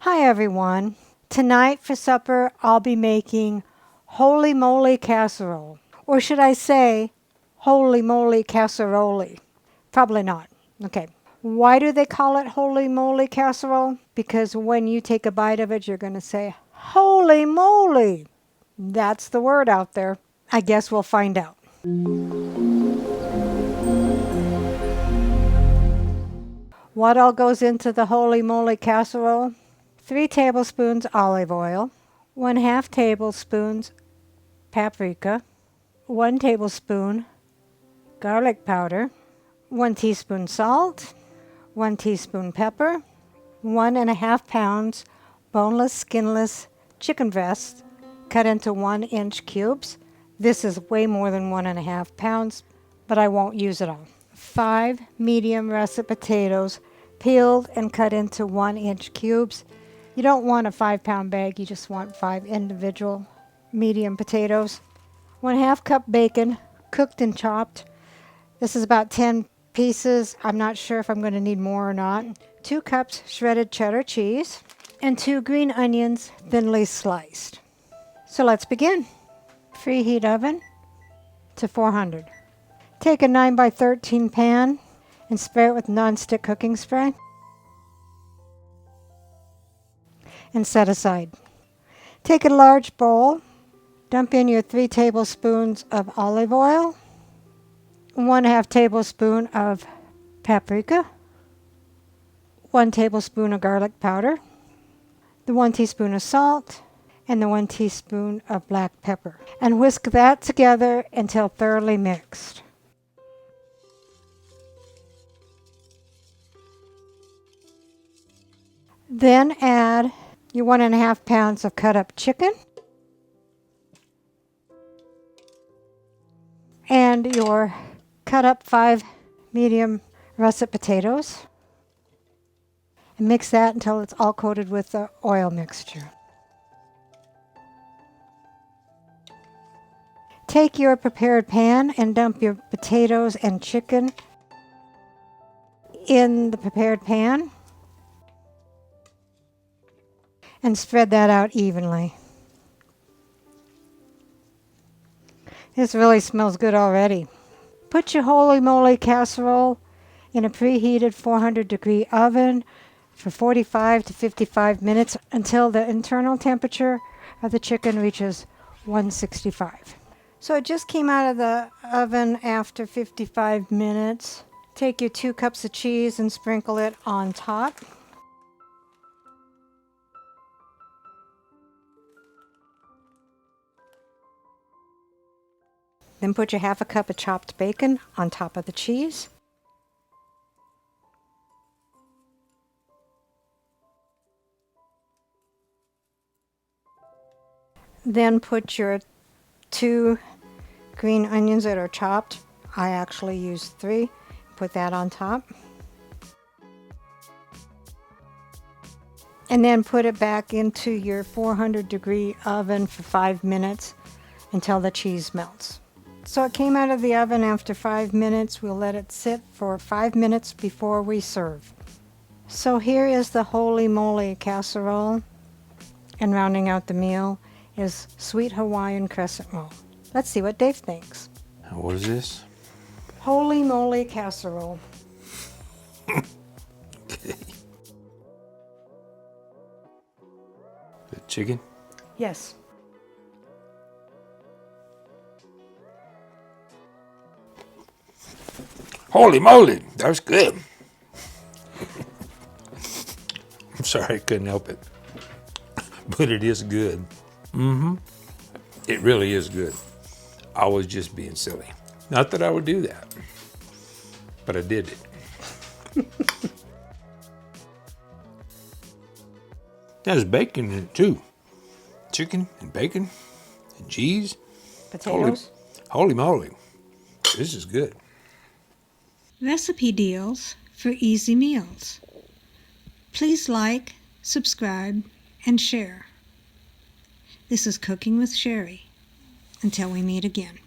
Hi everyone. Tonight for supper I'll be making holy moly casserole. Or should I say holy moly casserole? Probably not. Okay. Why do they call it holy moly casserole? Because when you take a bite of it you're going to say, holy moly! That's the word out there. I guess we'll find out. What all goes into the holy moly casserole? 3 tablespoons olive oil, 1/2 tablespoons paprika, 1 tablespoon garlic powder, 1 teaspoon salt, 1 teaspoon pepper, 1.5 pounds boneless, skinless chicken breast cut into 1-inch cubes. This is way more than 1.5 pounds, but I won't use it all. 5 medium russet potatoes peeled and cut into 1-inch cubes. You don't want a 5-pound bag, you just want 5 individual medium potatoes. 1/2 cup bacon, cooked and chopped. This is about 10 pieces. I'm not sure if I'm going to need more or not. 2 cups shredded cheddar cheese, and 2 green onions thinly sliced. So let's begin. Preheat oven to 400. Take a 9x13 pan and spray it with non-stick cooking spray. And set aside. Take a large bowl, dump in your 3 tablespoons of olive oil, 1/2 tablespoon of paprika, 1 tablespoon of garlic powder, the 1 teaspoon of salt, and the 1 teaspoon of black pepper. And whisk that together until thoroughly mixed. Then add your 1.5 pounds of cut up chicken and your cut up 5 medium russet potatoes and mix that until it's all coated with the oil mixture. Take your prepared pan and dump your potatoes and chicken in the prepared pan and spread that out evenly. This really smells good already. Put your holy moly casserole in a preheated 400-degree oven for 45 to 55 minutes until the internal temperature of the chicken reaches 165. So it just came out of the oven after 55 minutes. Take your 2 cups of cheese and sprinkle it on top. Then put your 1/2 cup of chopped bacon on top of the cheese. Then put your 2 green onions that are chopped. I actually used 3. Put that on top. And then put it back into your 400-degree oven for 5 minutes until the cheese melts. So it came out of the oven after 5 minutes. We'll let it sit for 5 minutes before we serve. So here is the holy moly casserole. And rounding out the meal is sweet Hawaiian crescent roll. Let's see what Dave thinks. What is this? Holy moly casserole. Okay. The chicken? Yes. Holy moly, that was good. I'm sorry, I couldn't help it. But it is good. It really is good. I was just being silly. Not that I would do that, but I did it. There's bacon in it too. Chicken and bacon and cheese. Potatoes. Holy moly, this is good. Recipe deals for easy meals. Please like, subscribe, and share. This is Cooking with Sherry. Until we meet again.